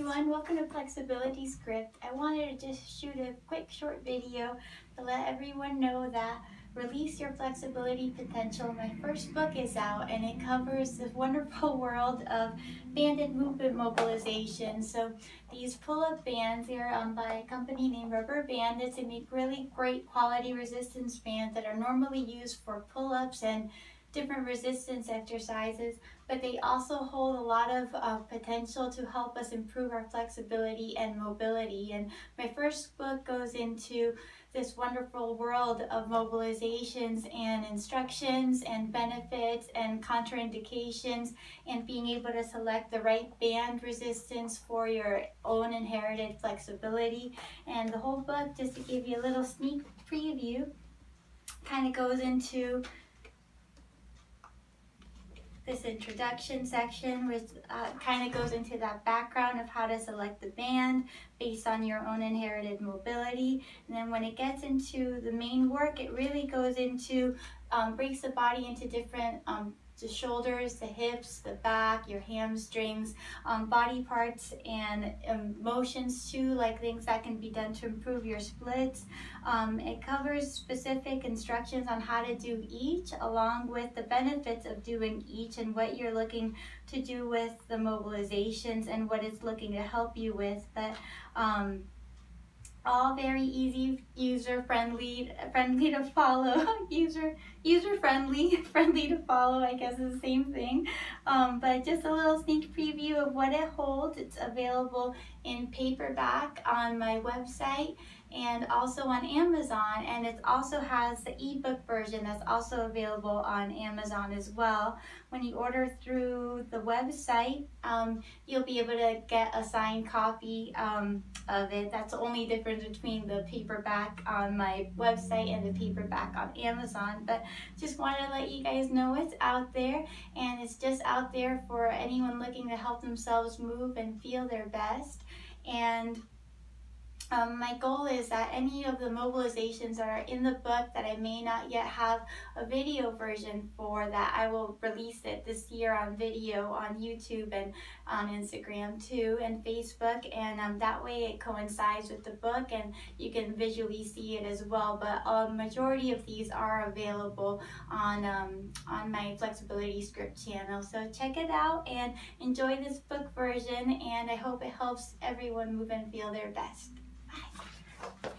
everyone, welcome to Flexibility Script. I wanted to just shoot a quick short video to let everyone know that Release Your Flexibility Potential, my first book, is out, and it covers this wonderful world of band and movement mobilization. So these pull-up bands, they're by a company named Rubber Bandits. They make really great quality resistance bands that are normally used for pull-ups and different resistance exercises, but they also hold a lot of potential to help us improve our flexibility and mobility. And my first book goes into this wonderful world of mobilizations and instructions and benefits and contraindications and being able to select the right band resistance for your own inherited flexibility. And the whole book, just to give you a little sneak preview, kind of goes into this introduction section, which kind of goes into that background of how to select the band based on your own inherited mobility. And then when it gets into the main work, it really goes into, breaks the body into different the shoulders, the hips, the back, your hamstrings, body parts, and motions too, like things that can be done to improve your splits. It covers specific instructions on how to do each, along with the benefits of doing each and what you're looking to do with the mobilizations and what it's looking to help you with. But all very easy, user-friendly to follow. User-friendly, friendly to follow, I guess is the same thing. But just a little sneak preview of what it holds. It's available in paperback on my website and also on Amazon, and it also has the ebook version that's also available on Amazon as well. When you order through the website, you'll be able to get a signed copy of it. That's the only difference between the paperback on my website and the paperback on Amazon. But just wanted to let you guys know it's out there, and it's just out there for anyone looking to help themselves move and feel their best. And my goal is that any of the mobilizations that are in the book that I may not yet have a video version for, that I will release it this year on video on YouTube and on Instagram too, and Facebook, and that way it coincides with the book and you can visually see it as well. But a majority of these are available on my Flexibility Script channel, so check it out and enjoy this book version, and I hope it helps everyone move and feel their best. Bye.